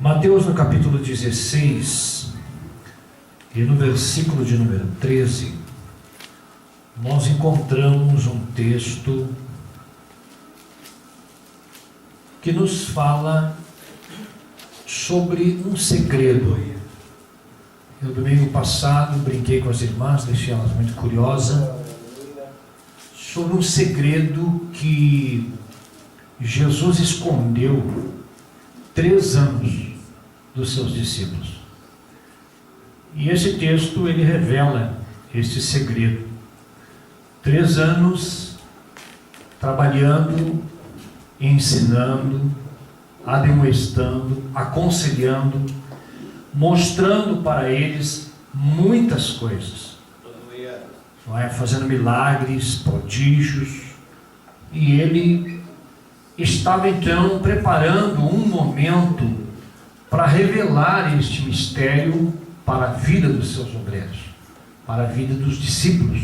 Mateus, no capítulo 16, e no versículo de número 13, nós encontramos um texto que nos fala sobre um segredo. No domingo passado brinquei com as irmãs, deixei elas muito curiosas, sobre um segredo que Jesus escondeu 3 anos dos seus discípulos. E esse texto, ele revela este segredo. 3 anos trabalhando, ensinando, admoestando, aconselhando, mostrando para eles muitas coisas, não é? Fazendo milagres, prodígios, e ele estava então preparando um momento para revelar este mistério para a vida dos seus obreiros, para a vida dos discípulos,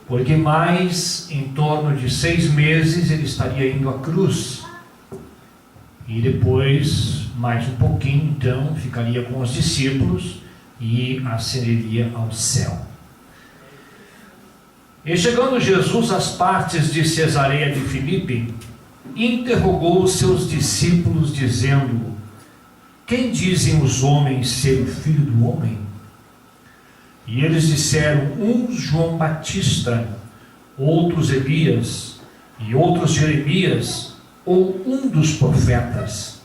porque mais em torno de 6 meses ele estaria indo à cruz, e depois, mais um pouquinho, então, ficaria com os discípulos e ascenderia ao céu. E chegando Jesus às partes de Cesareia de Filipe, interrogou os seus discípulos, dizendo: quem dizem os homens ser o Filho do Homem? E eles disseram: uns João Batista, outros Elias, e outros Jeremias, ou um dos profetas.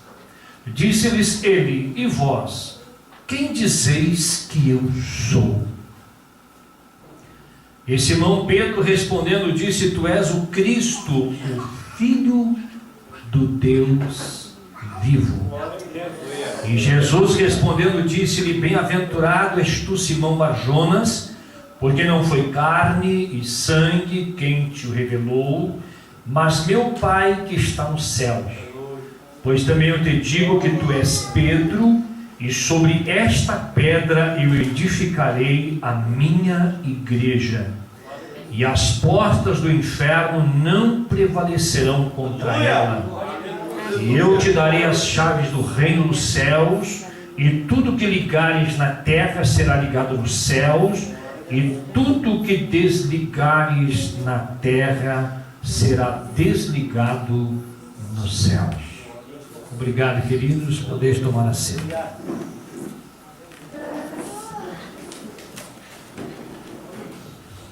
Disse-lhes ele: e vós, quem dizeis que eu sou? E Simão Pedro respondendo disse: tu és o Cristo, o Filho do Deus vivo. E Jesus respondendo disse-lhe: bem-aventurado és tu, Simão Barjonas, porque não foi carne e sangue quem te o revelou, mas meu Pai que está nos céus. Pois também eu te digo que tu és Pedro, e sobre esta pedra eu edificarei a minha igreja, e as portas do inferno não prevalecerão contra ela. E eu te darei as chaves do reino dos céus, e tudo que ligares na terra será ligado nos céus, e tudo que desligares na terra será desligado nos céus. Obrigado, queridos, podeis tomar assento.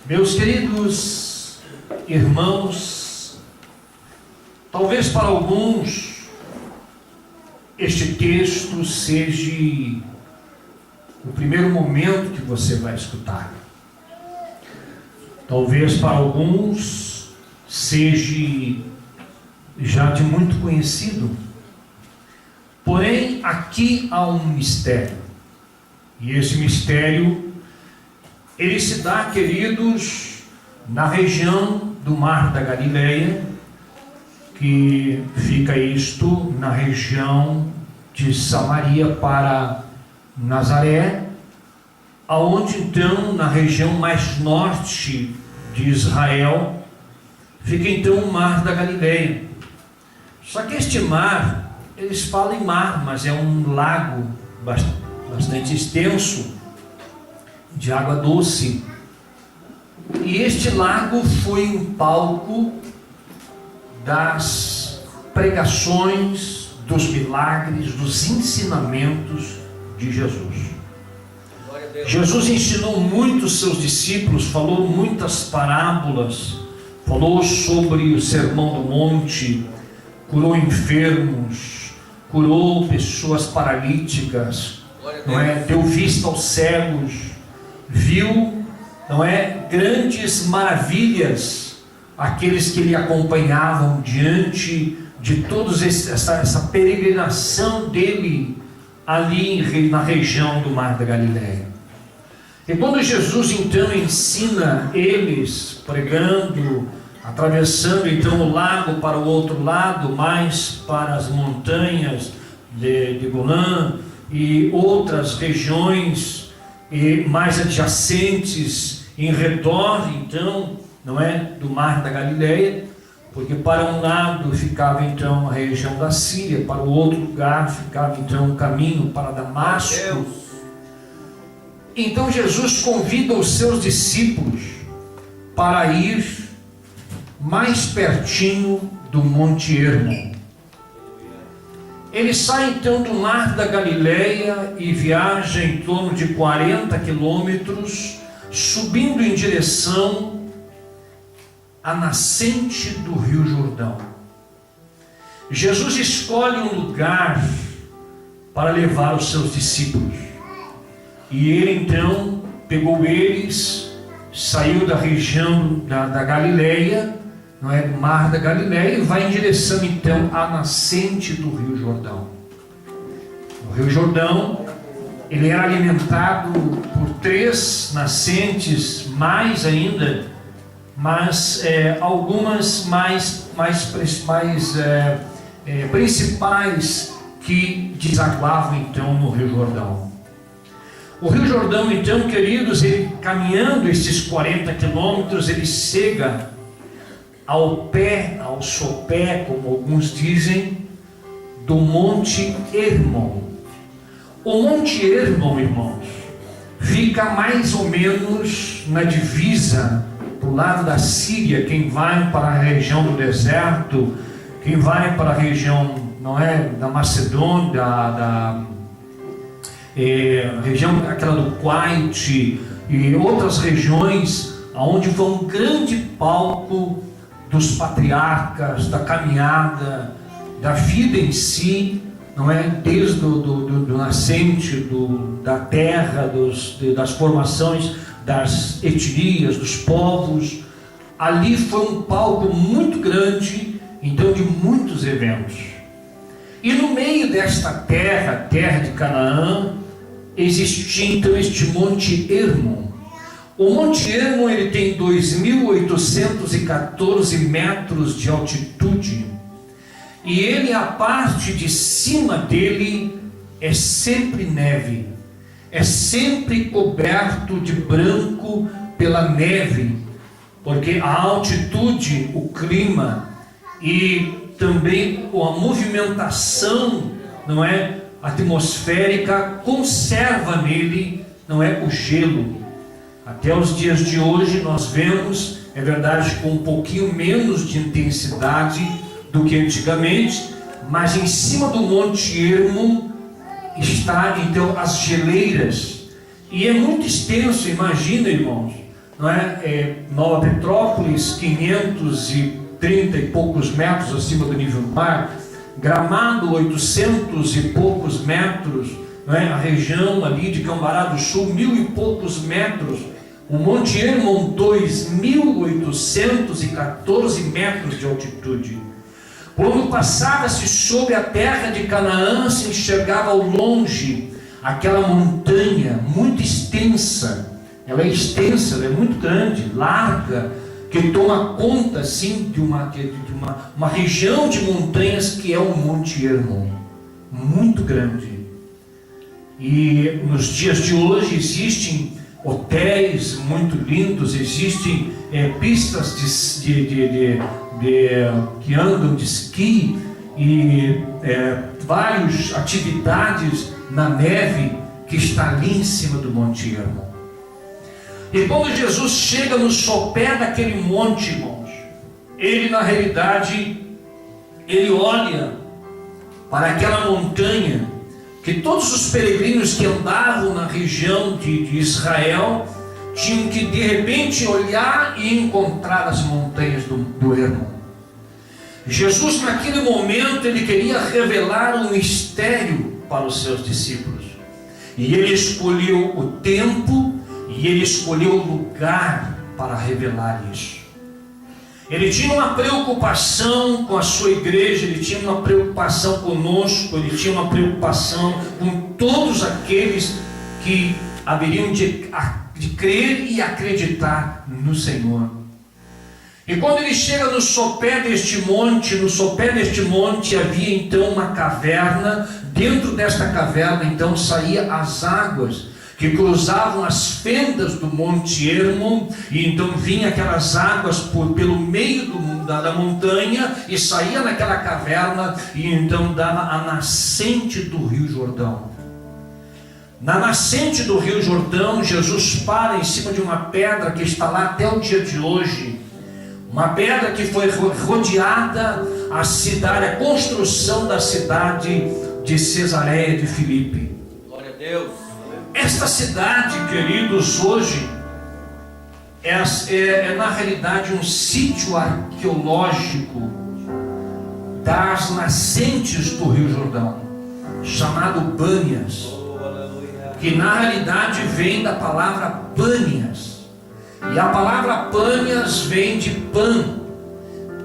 Meus queridos irmãos, talvez para alguns este texto seja o primeiro momento que você vai escutar. Talvez para alguns seja já de muito conhecido. Porém, aqui há um mistério. E esse mistério, ele se dá, queridos, na região do Mar da Galileia, que fica isto na região de Samaria para Nazaré, aonde então, na região mais norte de Israel, fica então o Mar da Galileia. Só que este mar, eles falam em mar, mas é um lago bastante extenso, de água doce. E este lago foi um palco das pregações, dos milagres, dos ensinamentos de Jesus. Jesus ensinou muito os seus discípulos, falou muitas parábolas, falou sobre o Sermão do Monte, curou enfermos, curou pessoas paralíticas, não é? Deu vista aos cegos, viu, não é, grandes maravilhas aqueles que lhe acompanhavam diante de todos essa peregrinação dele ali na região do Mar da Galileia. E quando Jesus então ensina eles, pregando, atravessando então o lago para o outro lado, mais para as montanhas de Golã e outras regiões e mais adjacentes em redor então, não é, do Mar da Galileia, porque para um lado ficava então a região da Síria, para o outro lugar ficava então o caminho para Damasco. Então Jesus convida os seus discípulos para ir mais pertinho do Monte Hermon. Ele sai então do mar da Galileia e viaja em torno de 40 quilômetros, subindo em direção à nascente do Rio Jordão. Jesus escolhe um lugar para levar os seus discípulos. E ele então pegou eles, saiu da região da Galileia, não é, do mar da Galileia, e vai em direção então à nascente do Rio Jordão. O Rio Jordão, ele era alimentado por 3 nascentes, mais ainda, mas algumas mais principais que desaguavam então no Rio Jordão. O Rio Jordão, então, queridos, ele caminhando esses 40 quilômetros, ele chega ao sopé, como alguns dizem, do Monte Hermon. O Monte Hermon, irmãos, fica mais ou menos na divisa do lado da Síria. Quem vai para a região do deserto, quem vai para a região, não é, da Macedônia, da região aquela do Kuwait e outras regiões, onde foi um grande palco dos patriarcas, da caminhada, da vida em si, não é? Desde do nascente da terra, das formações das etnias, dos povos. Ali foi um palco muito grande, então, de muitos eventos. E no meio desta terra de Canaã, existia então este Monte Hermon. O Monte Hermon, ele tem 2.814 metros de altitude, e ele, a parte de cima dele, é sempre neve, é sempre coberto de branco pela neve, porque a altitude, o clima e também a movimentação, não é, atmosférica, conserva nele, não é, o gelo. Até os dias de hoje nós vemos, é verdade, com um pouquinho menos de intensidade do que antigamente, mas em cima do Monte Hermon está então as geleiras, e é muito extenso. Imagina, irmãos, não é? Nova Petrópolis, 530 e poucos metros acima do nível do mar, Gramado, 800 e poucos metros, não é? A região ali de Cambará do Sul, 1.000 e poucos metros. O Monte Hermon, 2.814 metros de altitude. Quando passava-se sobre a terra de Canaã, se enxergava ao longe aquela montanha muito extensa. Ela é extensa, ela é muito grande, larga, que toma conta assim de uma região de montanhas que é o Monte Hermon, muito grande. E nos dias de hoje existem hotéis muito lindos, existem pistas que andam de esqui e várias atividades na neve que está ali em cima do Monte Hermon. E quando Jesus chega no sopé daquele monte, irmãos, ele na realidade, ele olha para aquela montanha que todos os peregrinos que andavam na região de Israel tinham que de repente olhar e encontrar as montanhas do Hermon. Jesus naquele momento ele queria revelar um mistério para os seus discípulos, e ele escolheu o tempo e ele escolheu o lugar para revelar isso. Ele tinha uma preocupação com a sua igreja, ele tinha uma preocupação conosco, ele tinha uma preocupação com todos aqueles que haveriam de crer e acreditar no Senhor. E quando ele chega no sopé deste monte havia então uma caverna. Dentro desta caverna então saía as águas que cruzavam as fendas do Monte Hermon, e então vinha aquelas águas pelo meio da montanha e saía naquela caverna, e então dava a nascente do Rio Jordão. Na nascente do Rio Jordão, Jesus para em cima de uma pedra que está lá até o dia de hoje, uma pedra que foi rodeada a cidade, a construção da cidade de Cesareia de Filipe. Glória a Deus. Esta cidade, queridos, hoje é na realidade um sítio arqueológico das nascentes do Rio Jordão, chamado Bânias, que na realidade vem da palavra Pânias, e a palavra Pânias vem de Pan.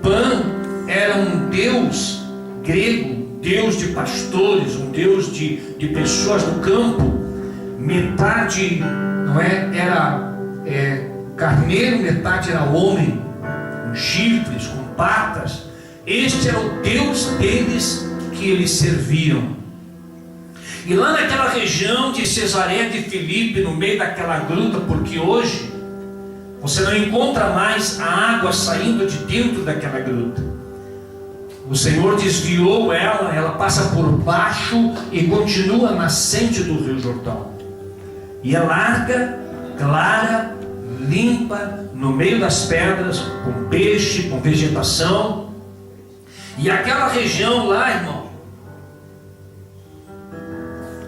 Pan era um deus grego, deus de pastores, um deus de pessoas do campo. Metade era carneiro, metade era homem, com chifres, com patas. Este era o Deus deles que eles serviam. E lá naquela região de Cesareia de Filipe, no meio daquela gruta, porque hoje você não encontra mais a água saindo de dentro daquela gruta. O Senhor desviou ela passa por baixo e continua a nascente do Rio Jordão. E é larga, clara, limpa, no meio das pedras, com peixe, com vegetação. E aquela região lá, irmão,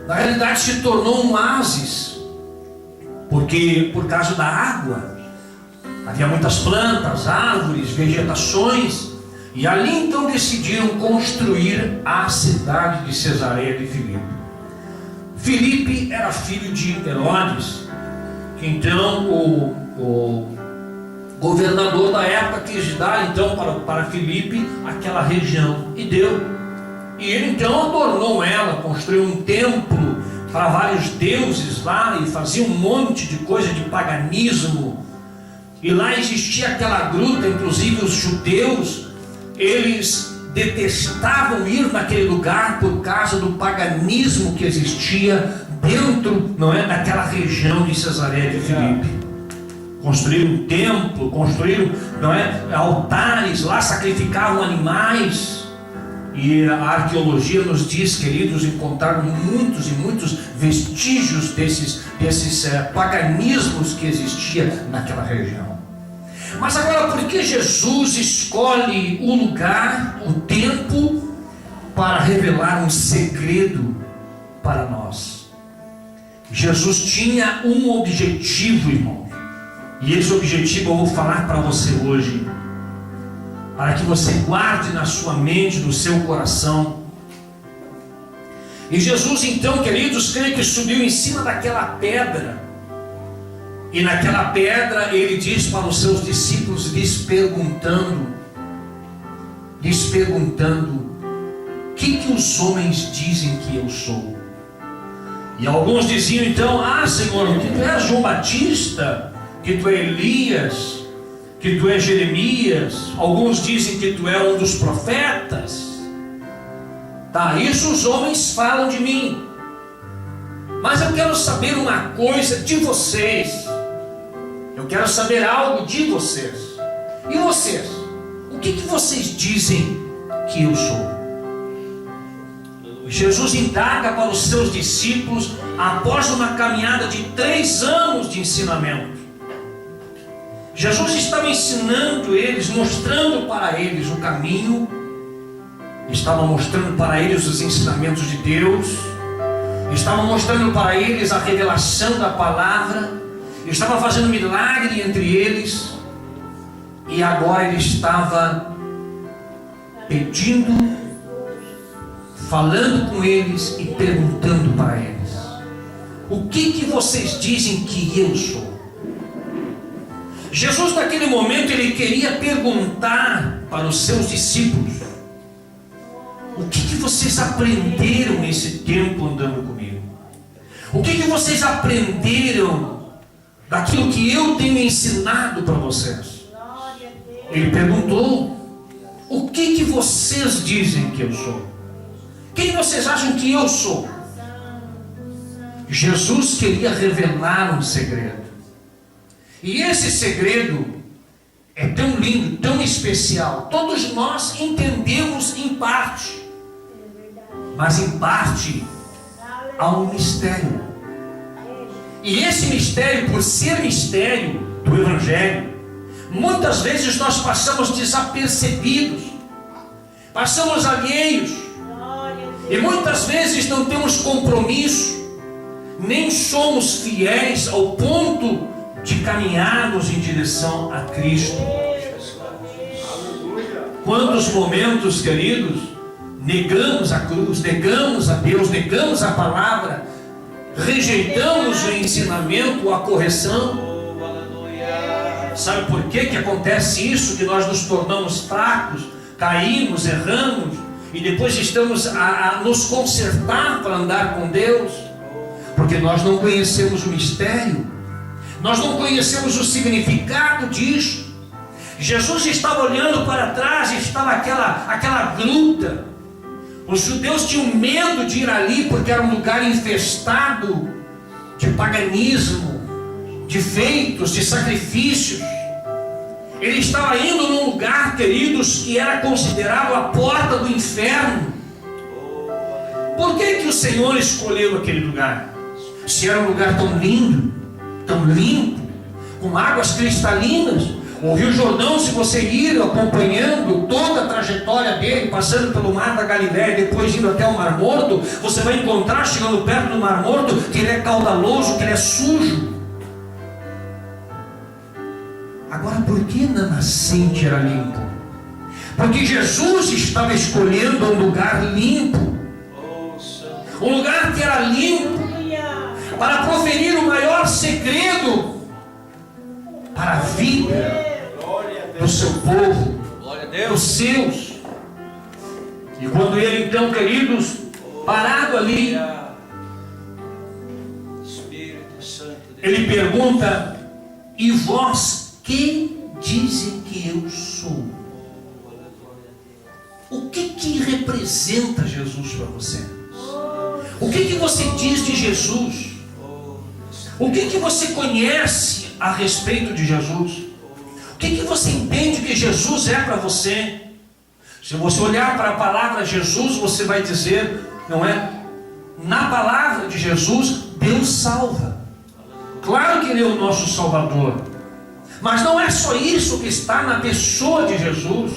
na realidade se tornou um oásis, porque por causa da água havia muitas plantas, árvores, vegetações, e ali então decidiram construir a cidade de Cesareia de Filipe. Filipe era filho de Herodes, que então o governador da época quis dar então para Filipe aquela região, e deu. E ele então adornou ela, construiu um templo para vários deuses lá, e fazia um monte de coisa de paganismo. E lá existia aquela gruta, inclusive os judeus, eles detestavam ir naquele lugar por causa do paganismo que existia dentro, daquela região de Cesareia de Filipe. Construíram um templo, construíram, altares, lá sacrificavam animais. E a arqueologia nos diz, queridos, encontraram muitos e muitos vestígios desses paganismos que existia naquela região. Mas agora, por que Jesus escolhe o lugar, o tempo, para revelar um segredo para nós? Jesus tinha um objetivo, irmão, e esse objetivo eu vou falar para você hoje, para que você guarde na sua mente, no seu coração. E Jesus então, queridos, creio que subiu em cima daquela pedra, e naquela pedra ele diz para os seus discípulos, lhes perguntando, o que os homens dizem que eu sou? E alguns diziam então, Senhor, que tu és João Batista, que tu é Elias, que tu és Jeremias. Alguns dizem que tu é um dos profetas. Isso os homens falam de mim. Mas eu quero saber uma coisa de vocês. Eu quero saber algo de vocês. E vocês? O que vocês dizem que eu sou? Jesus indaga para os seus discípulos após uma caminhada de 3 anos de ensinamento. Jesus estava ensinando eles, mostrando para eles o caminho, estava mostrando para eles os ensinamentos de Deus, estava mostrando para eles a revelação da palavra, estava fazendo milagre entre eles, e agora ele estava pedindo, falando com eles e perguntando para eles: o que vocês dizem que eu sou? Jesus naquele momento ele queria perguntar para os seus discípulos: o que vocês aprenderam nesse tempo andando comigo? O que vocês aprenderam daquilo que eu tenho ensinado para vocês? Ele perguntou: o que vocês dizem que eu sou? Quem vocês acham que eu sou? Jesus queria revelar um segredo. E esse segredo é tão lindo, tão especial. Todos nós entendemos em parte, mas em parte há um mistério. E esse mistério, por ser mistério do Evangelho, muitas vezes nós passamos desapercebidos, passamos alheios, e muitas vezes não temos compromisso, nem somos fiéis ao ponto de caminharmos em direção a Cristo. Quantos momentos, queridos, negamos a cruz, negamos a Deus, negamos a palavra, rejeitamos o ensinamento, a correção. Sabe por que acontece isso? Que nós nos tornamos fracos, caímos, erramos, e depois estamos a nos consertar para andar com Deus, porque nós não conhecemos o mistério, nós não conhecemos o significado disso. Jesus estava olhando para trás, estava aquela gruta. Os judeus tinham medo de ir ali, porque era um lugar infestado de paganismo, de feitos, de sacrifícios. Ele estava indo num lugar, queridos, que era considerado a porta do inferno. Por que o Senhor escolheu aquele lugar? Se era um lugar tão lindo, tão limpo, com águas cristalinas. O Rio Jordão, se você ir acompanhando toda a trajetória dele, passando pelo Mar da Galileia, depois indo até o Mar Morto, você vai encontrar, chegando perto do Mar Morto, que ele é caudaloso, que ele é sujo. Agora, por que na nascente era limpo? Porque Jesus estava escolhendo um lugar limpo, um lugar que era limpo, para proferir o maior segredo para a vida do seu povo, dos seus. E quando ele então, queridos, parado ali, ele pergunta: e vós quem dizem que eu sou? O que representa Jesus para você? O que você diz de Jesus? O que você conhece a respeito de Jesus? O que você entende que Jesus é para você? Se você olhar para a palavra Jesus, você vai dizer, não é? Na palavra de Jesus, Deus salva. Claro que Ele é o nosso Salvador, mas não é só isso que está na pessoa de Jesus.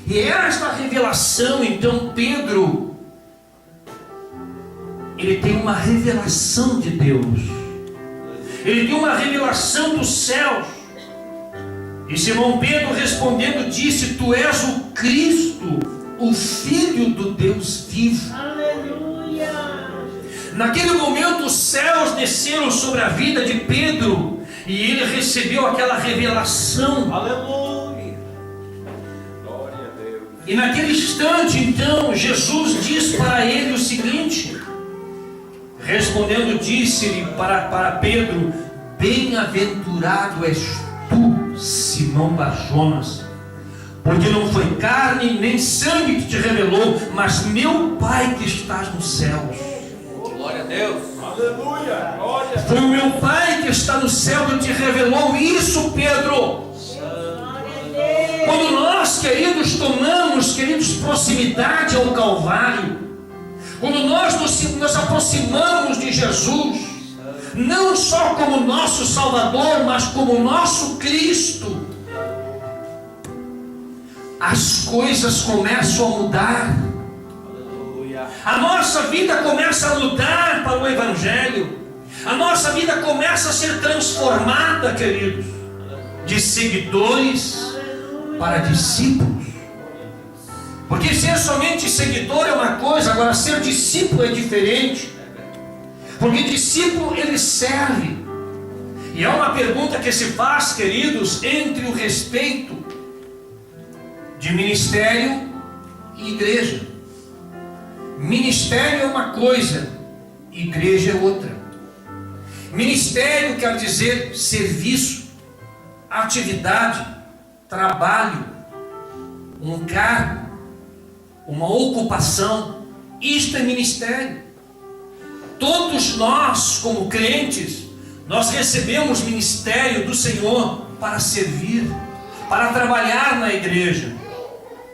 E esta revelação, então, Pedro, ele tem uma revelação de Deus, ele tem uma revelação dos céus. E Simão Pedro respondendo disse: tu és o Cristo, o Filho do Deus vivo. Aleluia. Naquele momento os céus desceram sobre a vida de Pedro, e ele recebeu aquela revelação. Aleluia. Glória a Deus. E naquele instante então Jesus diz para ele o seguinte, respondendo disse-lhe para Pedro: bem-aventurado és tu, Simão Bar-Jonas, porque não foi carne nem sangue que te revelou, mas meu Pai que estás nos céus. Glória a Deus. Aleluia. Glória. Foi o meu Pai que está no céu que te revelou isso, Pedro. Quando nós, queridos, tomamos, queridos, proximidade ao Calvário, quando nós nos aproximamos de Jesus, não só como nosso Salvador, mas como nosso Cristo, as coisas começam a mudar. A nossa vida começa a mudar para o Evangelho. A nossa vida começa a ser transformada, queridos, de seguidores para discípulos. Porque ser somente seguidor é uma coisa, agora ser discípulo é diferente. Porque discípulo ele serve. E é uma pergunta que se faz, queridos, entre o respeito de ministério e igreja. Ministério é uma coisa, igreja é outra. Ministério quer dizer serviço, atividade, trabalho, um cargo, uma ocupação. Isto é ministério. todos nós, como crentes, nós recebemos ministério do Senhor para servir, para trabalhar na igreja,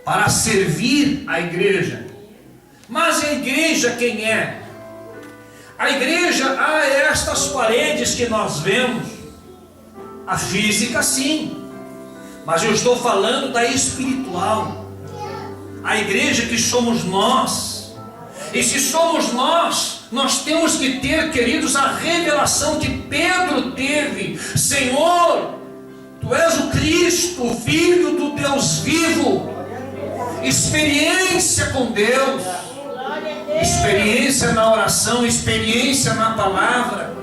para servir a igreja. Mas a igreja quem é? A igreja, estas paredes que nós vemos, a física sim, mas eu estou falando da espiritual. A igreja que somos nós. E se somos nós, nós temos que ter, queridos, a revelação que Pedro teve: Senhor, Tu és o Cristo, o Filho do Deus vivo. Experiência com Deus, experiência na oração, experiência na palavra,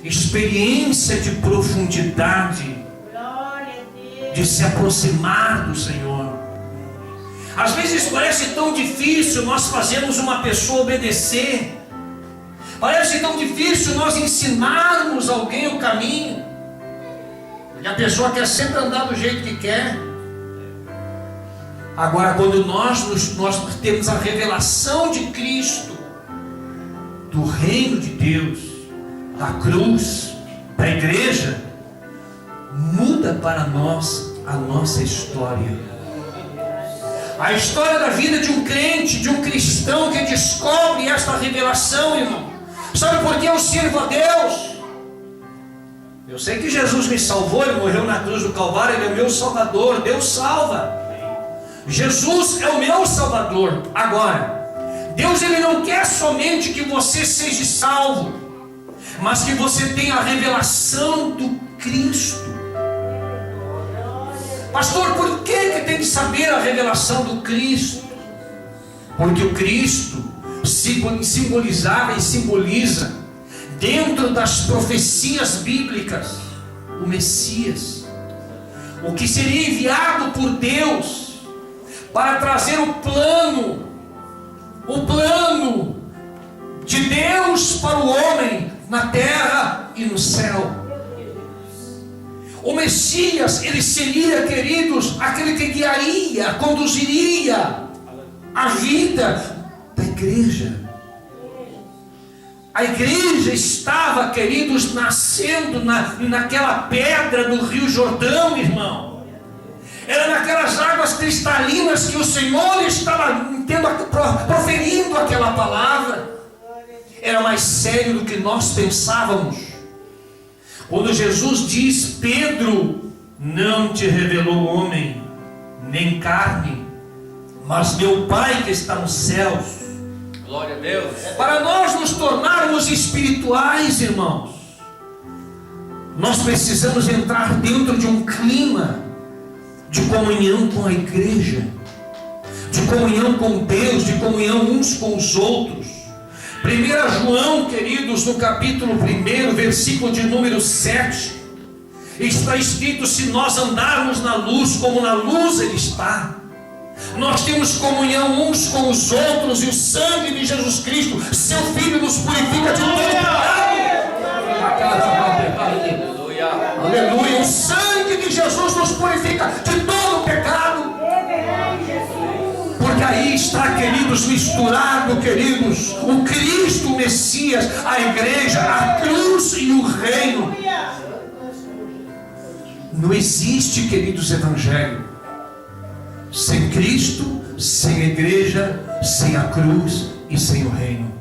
experiência de profundidade, de se aproximar do Senhor. Às vezes parece tão difícil nós fazermos uma pessoa obedecer, parece tão difícil nós ensinarmos alguém o caminho, porque a pessoa quer sempre andar do jeito que quer. Agora, quando nós temos a revelação de Cristo, do reino de Deus, da cruz, da igreja, muda para nós a nossa história. A história da vida de um crente, de um cristão que descobre esta revelação, irmão. Sabe por que eu sirvo a Deus? Eu sei que Jesus me salvou, Ele morreu na cruz do Calvário, Ele é o meu Salvador. Deus salva. Jesus é o meu Salvador. Agora, Deus Ele não quer somente que você seja salvo, mas que você tenha a revelação do Cristo. Pastor, por que tem que saber a revelação do Cristo? Porque o Cristo simbolizava e simboliza, dentro das profecias bíblicas, o Messias, o que seria enviado por Deus para trazer o plano de Deus para o homem na terra e no céu. O Messias, ele seria, queridos, aquele que guiaria, conduziria a vida da igreja. A igreja estava, queridos, nascendo naquela pedra do Rio Jordão, irmão. Era naquelas águas cristalinas que o Senhor estava proferindo aquela palavra. Era mais sério do que nós pensávamos. Quando Jesus diz: Pedro, não te revelou homem, nem carne, mas meu Pai que está nos céus. Glória a Deus. Para nós nos tornarmos espirituais, irmãos, nós precisamos entrar dentro de um clima de comunhão com a igreja, de comunhão com Deus, de comunhão uns com os outros. 1 João, queridos, no capítulo 1, versículo de número 7, está escrito: se nós andarmos na luz, como na luz Ele está, nós temos comunhão uns com os outros, e o sangue de Jesus Cristo, seu Filho, nos purifica de todo pecado. Aleluia! O sangue de Jesus nos purifica de todo pecado. Porque aí está, queridos, misturado, queridos, o Cristo, o Messias, a igreja, a cruz e o reino. Não existe, queridos, evangelho sem Cristo, sem a igreja, sem a cruz e sem o reino.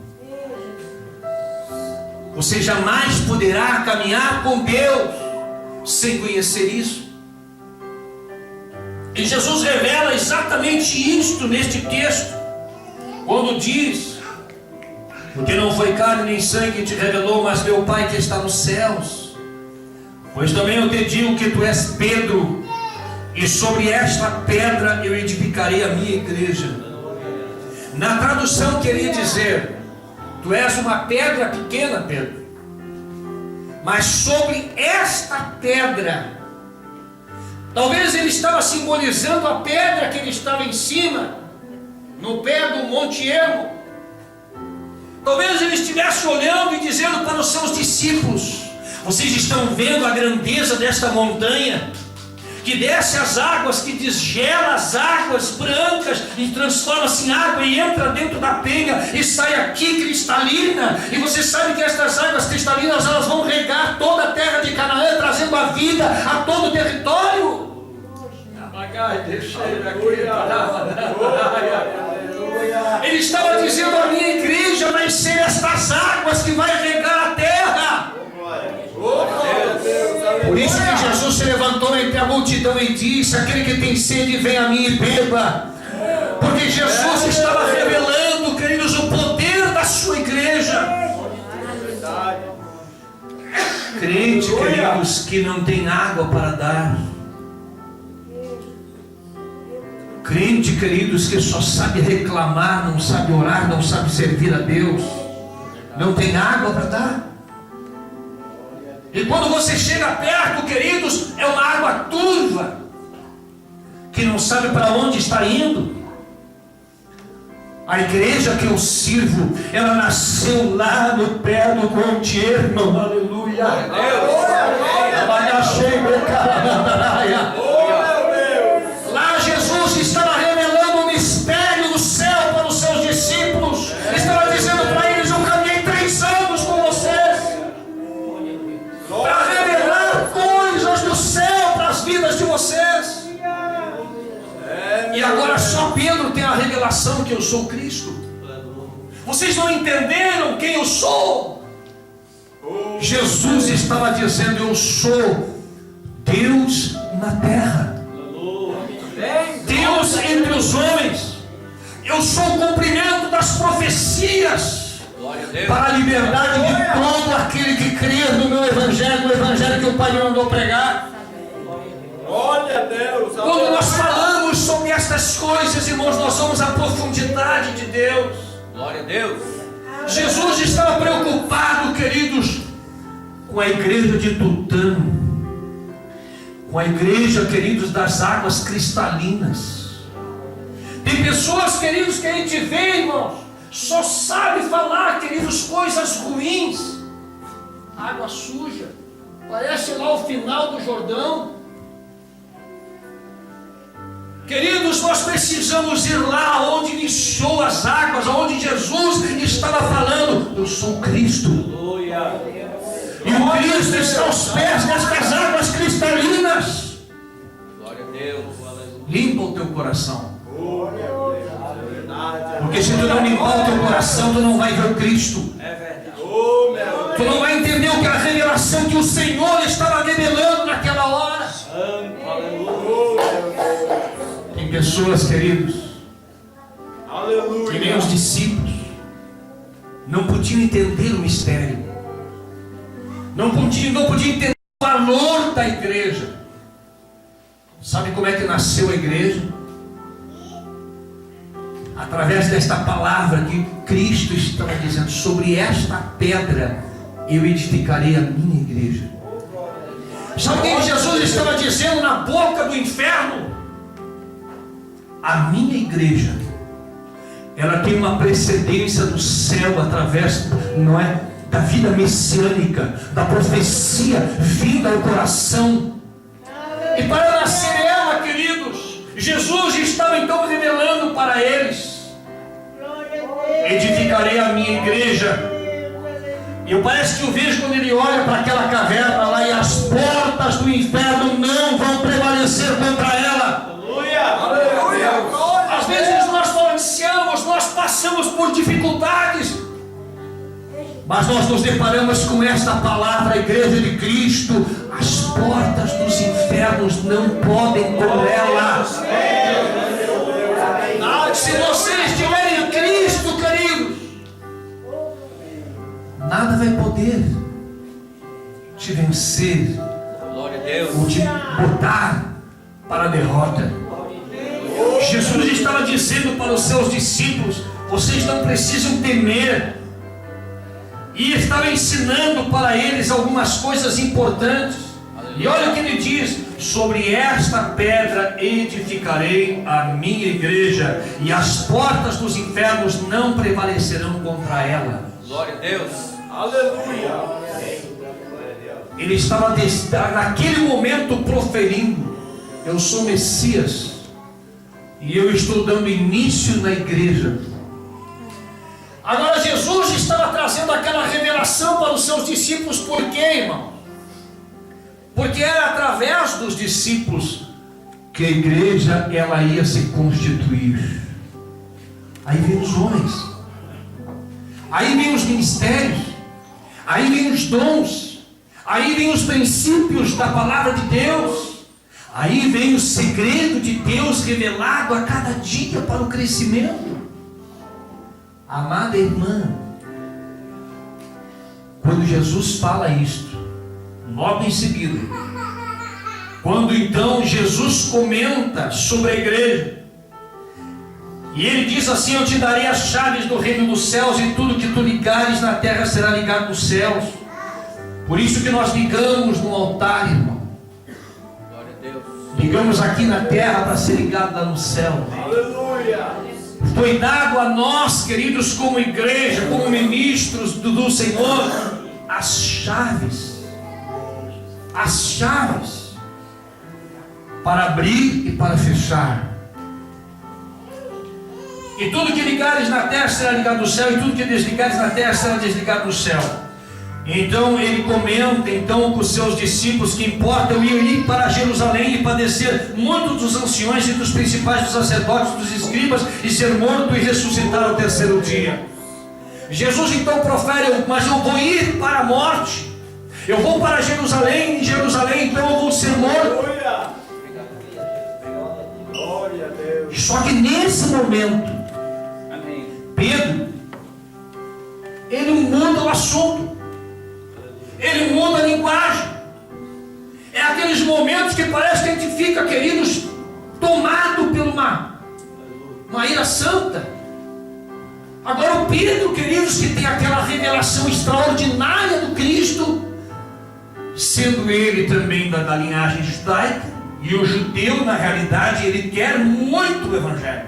Você jamais poderá caminhar com Deus sem conhecer isso. E Jesus revela exatamente isto neste texto, quando diz: porque não foi carne nem sangue que te revelou, mas meu Pai que está nos céus. Pois também eu te digo que tu és Pedro, e sobre esta pedra eu edificarei a minha igreja. Na tradução queria dizer: tu és uma pedra pequena, Pedro, mas sobre esta pedra. Talvez ele estava simbolizando a pedra que ele estava em cima, no pé do Monte Hermon. Talvez ele estivesse olhando e dizendo para os seus discípulos: vocês estão vendo a grandeza desta montanha? que desce as águas, que desgela as águas brancas e transforma-se em água e entra dentro da penha e sai aqui cristalina. E você sabe que estas águas cristalinas, elas vão regar toda a terra de Canaã, trazendo a vida a todo o território. Ele estava dizendo: a minha igreja vai ser estas águas que vai regar a terra. Por isso que Jesus se levantou entre a multidão e disse: aquele que tem sede, vem a mim e beba. Porque Jesus estava revelando, queridos, o poder da sua igreja. Crente, queridos, que não tem água para dar. Crente, queridos, que só sabe reclamar, não sabe orar, não sabe servir a Deus, não tem água para dar. E quando você chega perto, queridos, é uma água turva, que não sabe para onde está indo. A igreja que eu sirvo, ela nasceu lá no pé do Monte Hermon. Aleluia. Lá Jesus estava revelando o mistério do céu para os seus discípulos. Estava dizendo para eles: eu caminhei 3 anos com vocês para revelar coisas do céu para as vidas de vocês. E agora só Pedro tem a revelação que eu sou Cristo. Vocês não entenderam quem eu sou. Jesus estava dizendo: eu sou Deus na terra, Deus entre os homens. Eu sou o cumprimento das profecias para a liberdade de todo aquele que crê no meu evangelho, o evangelho que o Pai me mandou pregar. Glória a Deus. Quando nós falamos sobre estas coisas, irmãos, nós vamos à profundidade de Deus. Glória a Deus. Jesus estava preocupado, queridos, com a igreja de Tutano, com a igreja, queridos, das águas cristalinas. Tem pessoas, queridos, que a gente vê, irmãos, só sabe falar, queridos, coisas ruins. Água suja, parece lá o final do Jordão. Queridos, nós precisamos ir lá onde iniciou as águas, onde Jesus estava falando: eu sou Cristo. E o Cristo está aos pés destas águas cristalinas. Glória a Deus. Limpa o teu coração. Porque se tu não limpar o teu coração, tu não vai ver o Cristo. É verdade. Tu não vai entender o que a revelação que o Senhor estava revelando naquela hora. Tem pessoas, queridos, que nem os discípulos não podiam entender o mistério, não podiam entender o valor da igreja. Sabe como é que nasceu a igreja? Através desta palavra que Cristo estava dizendo: sobre esta pedra eu edificarei a minha igreja. Sabe o que Jesus estava dizendo na boca do inferno? A minha igreja, ela tem uma precedência do céu através, não é, da vida messiânica, da profecia vinda ao coração. E para nascer ela, queridos, Jesus estava então revelando para eles: edificarei a minha igreja. E eu parece que eu vejo quando ele olha para aquela caverna lá, e as portas do inferno não vão prevalecer contra ela. Às vezes nós balanceamos, nós passamos por dificuldades, mas nós nos deparamos com esta palavra: a igreja de Cristo, as portas dos infernos não podem com ela. Se vocês estiverem em Cristo, queridos, nada vai poder te vencer ou te botar para a derrota. Jesus estava dizendo para os seus discípulos: vocês não precisam temer. E estava ensinando para eles algumas coisas importantes. E olha o que ele diz: sobre esta pedra edificarei a minha igreja, e as portas dos infernos não prevalecerão contra ela. Glória a Deus. Aleluia. Ele estava naquele momento proferindo eu sou Messias e eu estou dando início na igreja. Agora Jesus estava trazendo aquela revelação para os seus discípulos. Por quê, irmão? Porque era através dos discípulos que a igreja ela ia se constituir. Aí vem os homens, aí vem os ministérios, aí vem os dons, aí vem os princípios da palavra de Deus, aí vem o segredo de Deus revelado a cada dia para o crescimento. Amada irmã, quando Jesus fala isto, logo em seguida, quando então Jesus comenta sobre a igreja, e ele diz assim: eu te darei as chaves do reino dos céus, e tudo que tu ligares na terra será ligado nos céus. Por isso que nós ligamos no altar, irmão. Glória a Deus. Ligamos aqui na terra para ser ligado lá no céu. Aleluia. Foi dado a nós, queridos, como igreja, como ministros do Senhor, as chaves para abrir e para fechar. E tudo que ligares na terra será ligado no céu, e tudo que desligares na terra será desligado no céu. Então ele comenta então com os seus discípulos que importa eu ir para Jerusalém e padecer muitos dos anciões e dos principais dos sacerdotes, dos escribas, e ser morto e ressuscitar ao terceiro dia. Jesus então profere: mas eu vou ir para a morte, eu vou para Jerusalém, em Jerusalém então eu vou ser morto. Glória a Deus. Só que nesse momento, Amém. Pedro, ele muda o assunto, ele muda a linguagem. É aqueles momentos que parece que a gente fica, queridos, tomado por uma ira santa. Agora o Pedro, queridos, que tem aquela revelação extraordinária do Cristo, sendo ele também da linhagem judaica, e o judeu, na realidade, ele quer muito o Evangelho,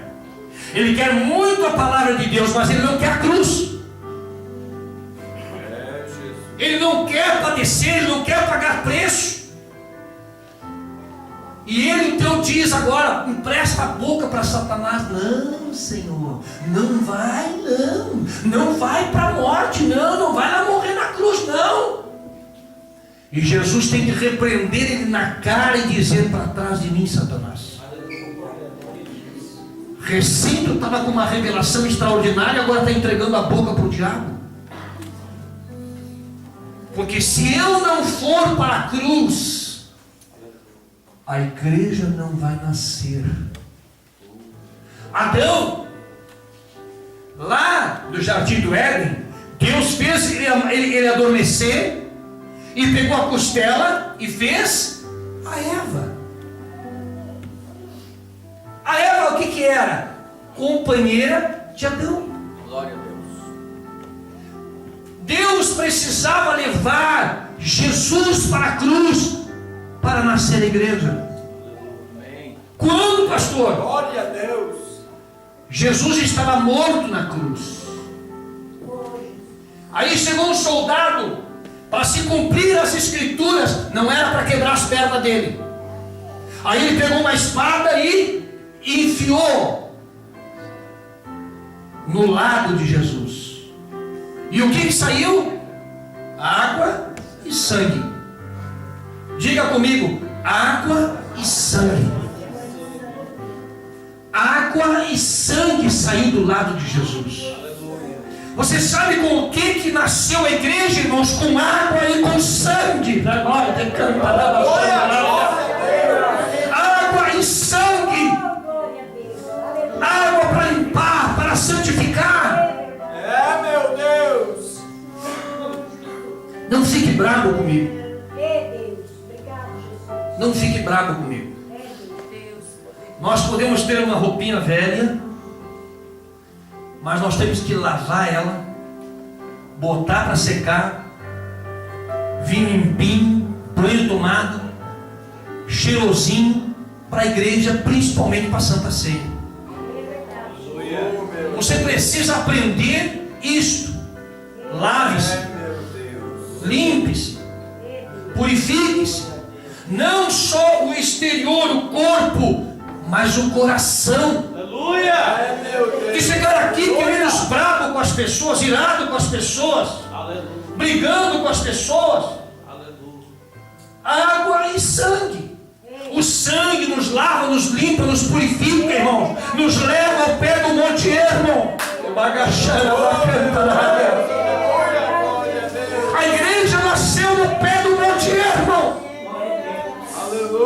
ele quer muito a palavra de Deus, mas ele não quer a cruz, ele não quer padecer, ele não quer pagar preço. E ele então diz agora, empresta a boca para Satanás: não, Senhor, não vai para a morte, não vai lá morrer na cruz, não. E Jesus tem que repreender ele na cara e dizer: para trás de mim, Satanás. Recém estava com uma revelação extraordinária, agora está entregando a boca para o diabo. Porque se eu não for para a cruz, a igreja não vai nascer. Adão, lá no jardim do Éden, Deus fez ele adormecer, e pegou a costela e fez a Eva. A Eva o que era? Companheira de Adão. Glória a Deus. Deus precisava levar Jesus para a cruz para nascer a igreja. Amém. Quando, pastor? Glória a Deus. Jesus estava morto na cruz. Aí chegou um soldado para se cumprir as escrituras, não era para quebrar as pernas dele. Aí ele pegou uma espada e enfiou no lado de Jesus. E o que saiu? Água e sangue. Diga comigo: água e sangue. Água e sangue saiu do lado de Jesus. Você sabe com o que nasceu a igreja, irmãos? Com água e com sangue. Água e sangue. Água para limpar, para santificar. É, meu Deus. Não fique bravo comigo. Não fique bravo comigo. Nós podemos ter uma roupinha velha, mas nós temos que lavar ela, botar para secar, vinho limpinho, banho tomado, cheirosinho, para a igreja, principalmente para a Santa Ceia. Você precisa aprender isto. Lave-se, limpe-se, purifique-se. Não só o exterior, o corpo, mas o coração. Aleluia. É, meu Deus. Que chegar aqui, queridos, bravo com as pessoas, irado com as pessoas, Aleluia. brigando com as pessoas. Aleluia. Água e sangue. O sangue nos lava, nos limpa, nos purifica, irmão. Nos leva ao pé do Monte Hermon. A igreja nasceu no pé do Monte Hermon.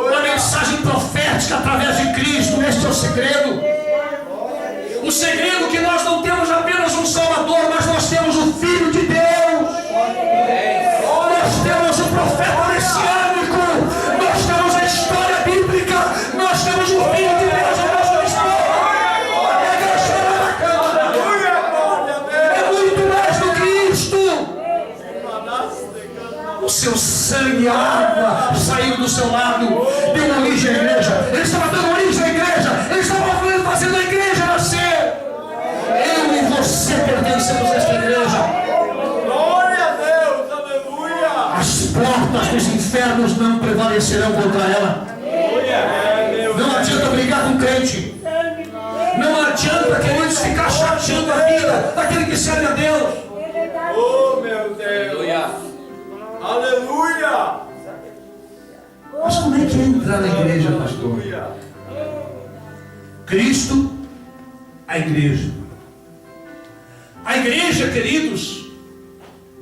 Uma mensagem profética através de Cristo. Este é o segredo. O segredo que nós não temos apenas um Salvador, mas nós temos o Filho de Deus. Nós temos o profeta messiânico. Nós temos a história bíblica. Nós temos o Filho de Deus. É muito mais do que isto. O seu sangue, a água, saiu do seu lado, deu origem à igreja. Ele estava dando origem à igreja. Ele estava fazendo a igreja nascer. Eu e você pertencemos a esta igreja. Glória a Deus, aleluia. As portas dos infernos não prevalecerão contra ela. Não adianta brigar com crente. Não adianta, queridos, ficar chateando a vida daquele que serve a Deus. Oh, meu Deus. Aleluia. Mas como é que é entrar na igreja, pastor? Aleluia. Cristo, a igreja. A igreja, queridos,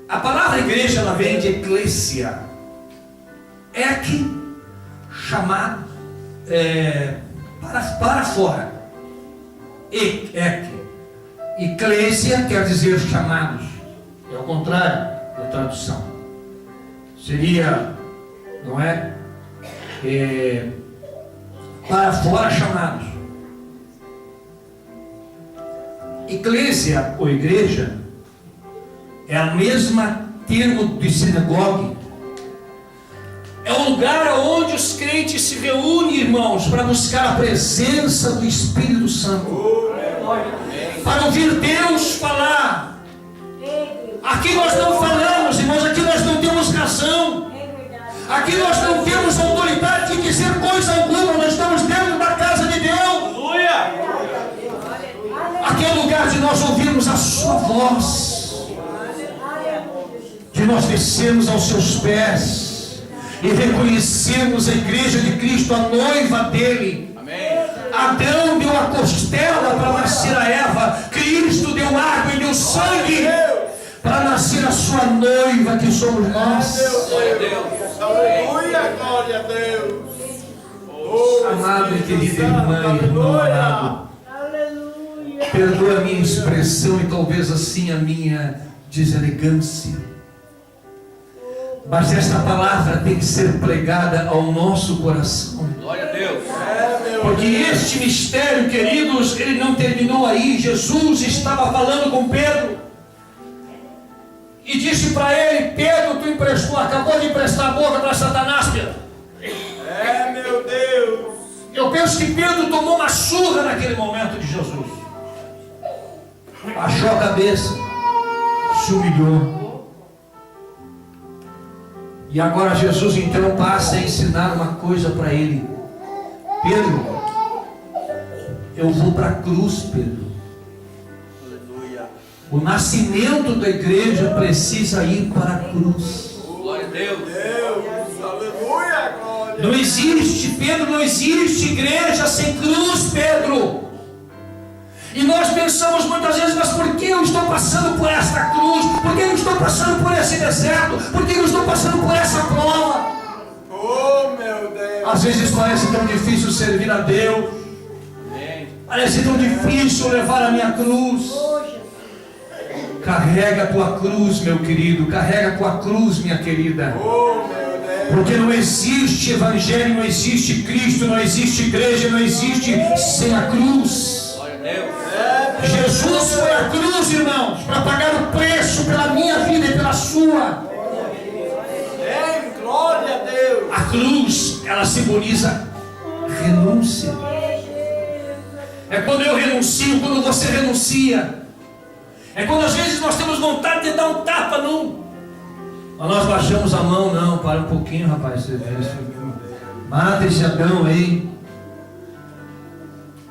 a palavra igreja, ela vem de eclésia. Ek, chamado, para fora. Ek. Eclésia quer dizer chamados. É o contrário da tradução. Seria, não é? Para fora chamados. Eclésia ou igreja é a mesma termo de sinagoga. É o lugar onde os crentes se reúnem, irmãos, para buscar a presença do Espírito Santo, para ouvir Deus falar. Aqui nós não falamos, irmãos, aqui nós não temos razão. Aqui nós não temos autoridade de dizer coisa alguma. Nós estamos dentro da casa de Deus. Aleluia. Aqui é o lugar de nós ouvirmos a sua voz, de nós descermos aos seus pés e reconhecermos a igreja de Cristo, a noiva dele. Amém. Adão deu a costela para nascer a Eva. Cristo deu água e deu sangue para nascer a sua noiva, que somos nós. Glória a Deus. Aleluia, glória a Deus. Oh, Amado e querida irmã, irmão amado, perdoa a minha expressão e talvez assim a minha deselegância, mas esta palavra tem que ser pregada ao nosso coração. Glória a Deus. Porque este mistério, queridos, ele não terminou aí. Jesus estava falando com Pedro e disse para ele: Pedro, tu acabou de emprestar a boca para Satanás, Pedro. Meu Deus. Eu penso que Pedro tomou uma surra naquele momento de Jesus. Baixou a cabeça, se humilhou. E agora Jesus então passa a ensinar uma coisa para ele: Pedro, eu vou para a cruz, Pedro. Aleluia. O nascimento da igreja precisa ir para a cruz. Glória a Deus. Aleluia, glória. Não existe, Pedro, não existe igreja sem cruz, Pedro. E nós pensamos muitas vezes: mas por que eu estou passando por esta cruz? Por que eu estou passando por esse deserto? Por que eu estou passando por essa prova? Oh, meu Deus. Às vezes parece tão difícil servir a Deus. Parece tão difícil levar a minha cruz. Carrega a tua cruz, meu querido. Carrega a tua cruz, minha querida. Oh, meu Deus. Porque não existe evangelho, não existe Cristo, não existe igreja, não existe sem a cruz. Glória a Deus. Jesus foi a cruz, irmãos, para pagar o preço pela minha vida e pela sua. Glória a Deus. A cruz, ela simboliza renúncia. É quando eu renuncio, quando você renuncia. É quando às vezes nós temos vontade de dar um tapa num. Mas nós baixamos a mão. Não, para um pouquinho, rapaz. Mata esse Adão aí.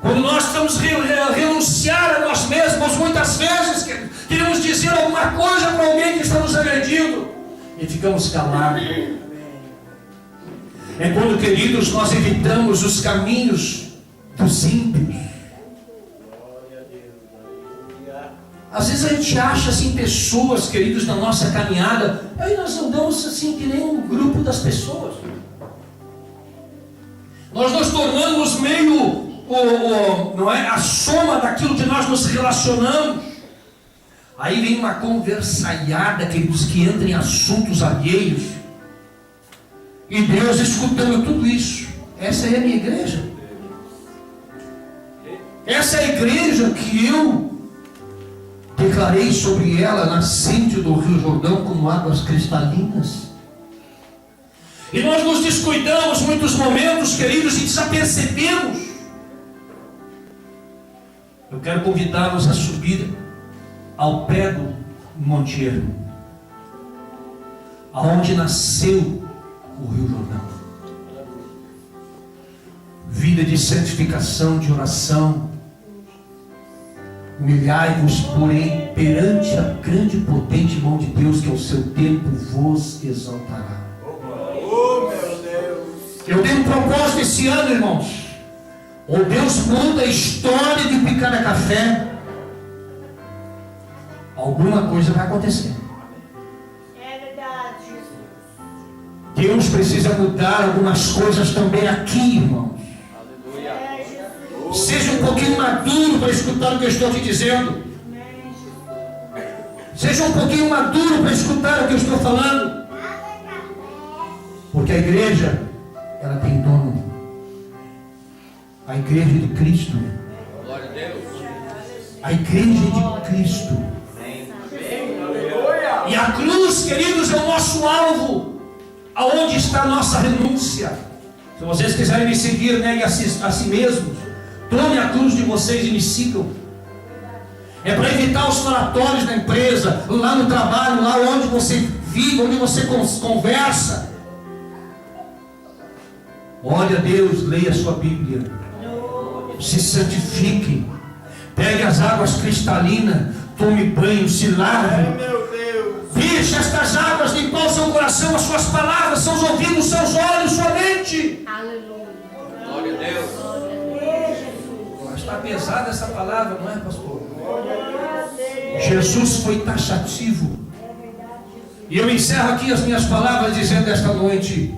Quando nós estamos renunciar a nós mesmos, muitas vezes queremos dizer alguma coisa para alguém que está nos agredindo e ficamos calados. É quando, queridos, nós evitamos os caminhos dos ímpios. Às vezes a gente acha assim pessoas, queridos, na nossa caminhada, aí nós andamos assim que nem um grupo das pessoas. Nós nos tornamos meio não é, a soma daquilo que nós nos relacionamos. Aí vem uma conversaiada, queridos, que entra em assuntos alheios. E Deus escutando tudo isso. Essa é a minha igreja. Essa é a igreja que eu declarei sobre ela, nascente do Rio Jordão, como águas cristalinas. E nós nos descuidamos muitos momentos, queridos, e desapercebemos. Eu quero convidá-los a subir ao pé do Monte Hermon, aonde nasceu o Rio Jordão. Vida de santificação, de oração. Humilhai-vos, porém, perante a grande e potente mão de Deus, que ao seu tempo vos exaltará. Oh, meu Deus! Eu tenho um propósito esse ano, irmãos. Ou Deus muda a história de Picada Café, alguma coisa vai acontecer. É verdade, Jesus. Deus precisa mudar algumas coisas também aqui, irmãos. É, Jesus. Seja um pouquinho maduro para escutar o que eu estou te dizendo. Amém, Jesus. Seja um pouquinho maduro para escutar o que eu estou falando. Porque a igreja, ela tem dono. A igreja de Cristo. Glória a Deus. A igreja de Cristo. E a cruz, queridos, é o nosso alvo. Aonde está a nossa renúncia? Se vocês quiserem me seguir, negue a si mesmos. Tome a cruz de vocês e me sigam. É para evitar os falatórios da empresa, lá no trabalho, lá onde você vive, onde você conversa. Ore a Deus, leia a sua Bíblia. Se santifique. Pegue as águas cristalinas. Tome banho, se lave. Meu Deus! Deixe estas águas limpar o seu coração, as suas palavras, seus ouvidos, seus olhos, sua mente. Aleluia. Glória a Deus. Mas está pesada essa palavra, não é, pastor? Jesus foi taxativo. E eu encerro aqui as minhas palavras dizendo esta noite: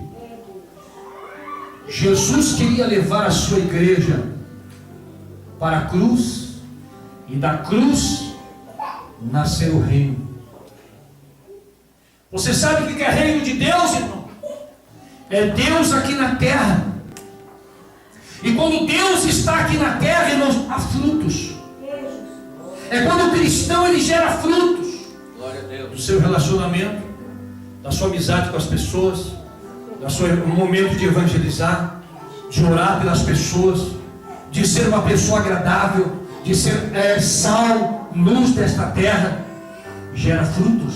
Jesus queria levar a sua igreja para a cruz, e da cruz nasceu o reino. Você sabe o que é reino de Deus, irmão? É Deus aqui na terra. E quando Deus está aqui na terra, irmãos, há frutos. É quando o cristão ele gera frutos. Glória a Deus. Do seu relacionamento, da sua amizade com as pessoas, no momento de evangelizar, de orar pelas pessoas, de ser uma pessoa agradável, de ser sal, luz desta terra, gera frutos.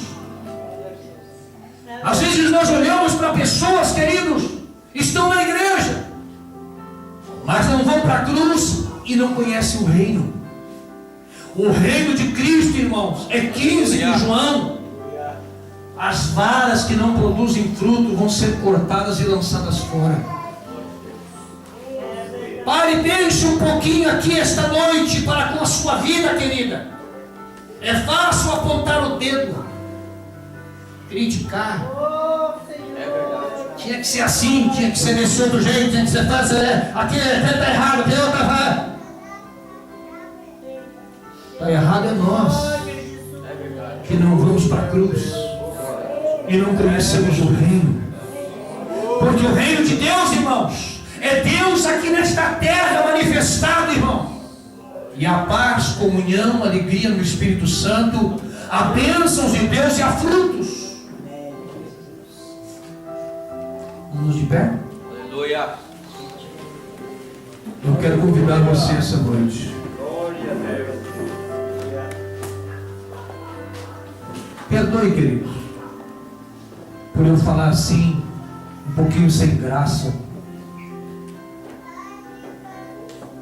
Às vezes nós olhamos para pessoas, queridos, estão na igreja, mas não vão para a cruz e não conhecem o reino. O reino de Cristo, irmãos, é 15 de João. As varas que não produzem fruto vão ser cortadas e lançadas fora. Pare e pense um pouquinho aqui esta noite para com a sua vida, querida. É fácil apontar o dedo, criticar. É verdade. Tinha que ser assim, tinha que ser desse outro jeito, tinha que ser aqui está errado, aqui está errado. Está errado é nós É verdade. que não vamos para a cruz e não conhecemos o reino. Porque o reino de Deus, irmãos, é Deus aqui nesta terra manifestado, irmão. E a paz, comunhão, alegria no Espírito Santo, a bênçãos de Deus e a frutos. Vamos de pé? Aleluia. Eu quero convidar você essa noite. Glória a Deus! Perdoe, querido, por eu falar assim, um pouquinho sem graça.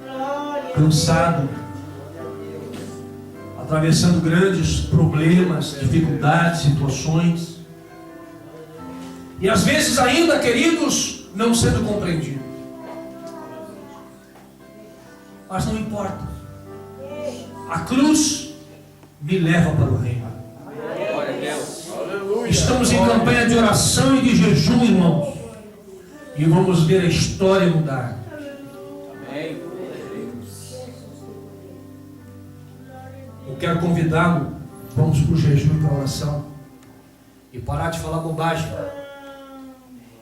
Glória cansado, atravessando grandes problemas, dificuldades, situações, e às vezes ainda, queridos, não sendo compreendido. Mas não importa. A cruz me leva para o reino. Glória a Deus. Estamos em campanha de oração e de jejum, irmãos, e vamos ver a história mudar. Amém. Eu quero convidá-lo, vamos para o jejum e para a oração, e parar de falar bobagem.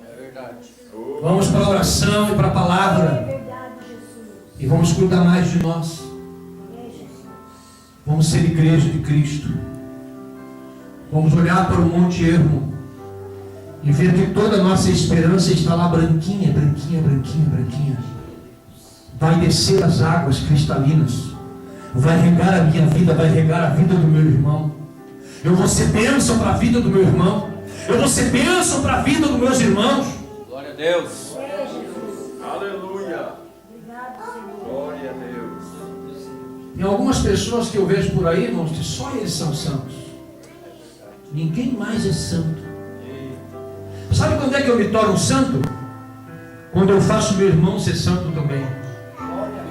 É verdade. Vamos para a oração e para a palavra, e vamos cuidar mais de nós. Vamos ser igreja de Cristo. Vamos olhar para o Monte Hermon e ver que toda a nossa esperança está lá branquinha, branquinha, branquinha, branquinha. Vai descer as águas cristalinas, vai regar a minha vida, vai regar a vida do meu irmão. Eu vou ser bênção para a vida do meu irmão. Eu vou ser bênção para a vida dos meus irmãos. Glória a Deus. Aleluia. Glória a Deus. Tem algumas pessoas que eu vejo por aí, irmãos, que só eles são santos. Ninguém mais é santo. Sabe quando é que eu me torno santo? Quando eu faço meu irmão ser santo também.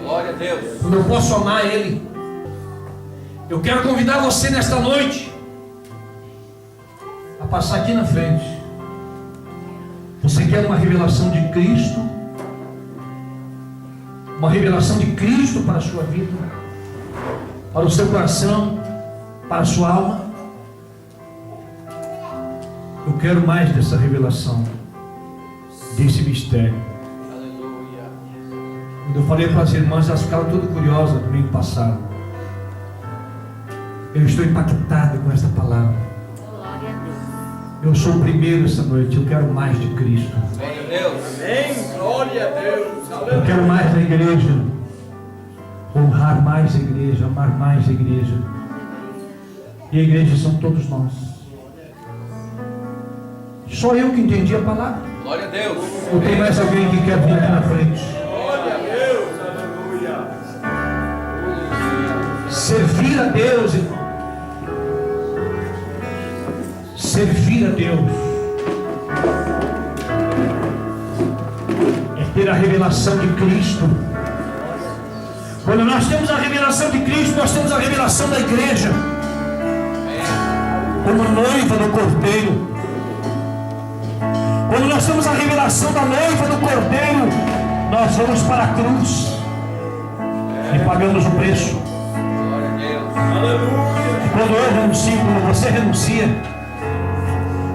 Glória a Deus. Quando eu posso amar ele. Eu quero convidar você nesta noite a passar aqui na frente. Você quer uma revelação de Cristo? Uma revelação de Cristo para a sua vida, para o seu coração, para a sua alma? Eu quero mais dessa revelação, desse mistério. Aleluia. Quando eu falei para as irmãs, elas ficaram todas curiosas no domingo passado. Eu estou impactado com esta palavra. Eu sou o primeiro esta noite. Eu quero mais de Cristo. Glória a Deus. Amém. Glória a Deus. Eu Aleluia. quero mais da igreja, honrar mais a igreja, amar mais a igreja. E a igreja são todos nós. Só eu que entendi a palavra. Glória a Deus. Ou tem mais alguém que quer vir aqui na frente? Glória a Deus. Aleluia. Servir a Deus, irmão. Servir a Deus é ter a revelação de Cristo. Quando nós temos a revelação de Cristo, nós temos a revelação da igreja como noiva do Cordeiro. Quando nós temos a revelação da noiva do Cordeiro, nós vamos para a cruz e pagamos o preço. Glória a Deus. Aleluia. Quando eu renuncio, quando você renuncia,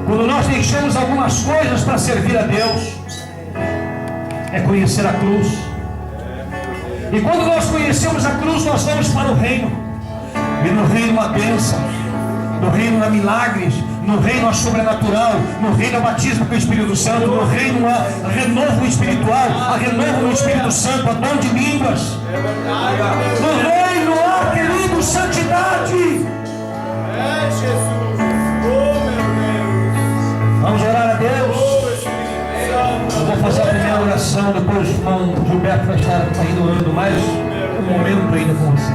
quando nós deixamos algumas coisas para servir a Deus, é conhecer a cruz. E quando nós conhecemos a cruz, nós vamos para o reino. E no reino há bênção, no reino há milagres, no reino há sobrenatural, no reino há batismo com o Espírito Santo, no reino há renovo espiritual, há renovo no Espírito Santo, há dom de línguas. No reino há, querido, santidade. É Jesus. Oh, meu Deus. Vamos orar a Deus. Oh, Espírito Santo. Eu vou fazer a primeira oração, depois o irmão Gilberto vai estar ainda orando mais um momento ainda com você.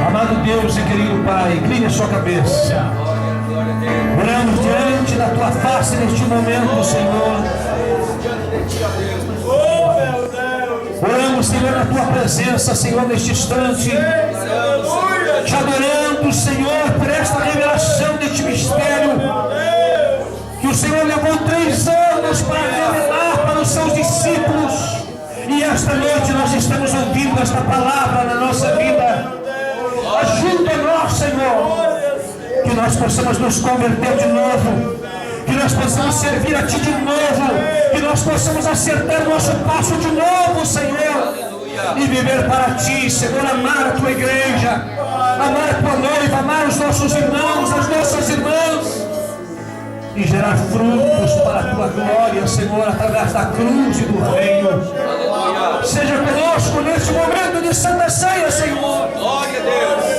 Amado Deus e querido Pai, incline a sua cabeça. Glória a Deus. Oramos diante da tua face neste momento, Senhor. Oh, meu Deus. Oramos, Senhor, na tua presença, Senhor, neste instante. Aleluia. Te adorando, Senhor, por esta revelação deste mistério que o Senhor levou 3 anos para revelar para os seus discípulos. E esta noite nós estamos ouvindo esta palavra na nossa vida. Ajuda-nos, Senhor, que nós possamos nos converter de novo, que nós possamos servir a Ti de novo, que nós possamos acertar o nosso passo de novo, Senhor, e viver para Ti, Senhor, amar a Tua igreja, amar a Tua noiva, amar os nossos irmãos, as nossas irmãs, e gerar frutos para a Tua glória, Senhor, através da cruz e do reino. Aleluia. Seja conosco neste momento de Santa Ceia, Senhor. Glória a Deus.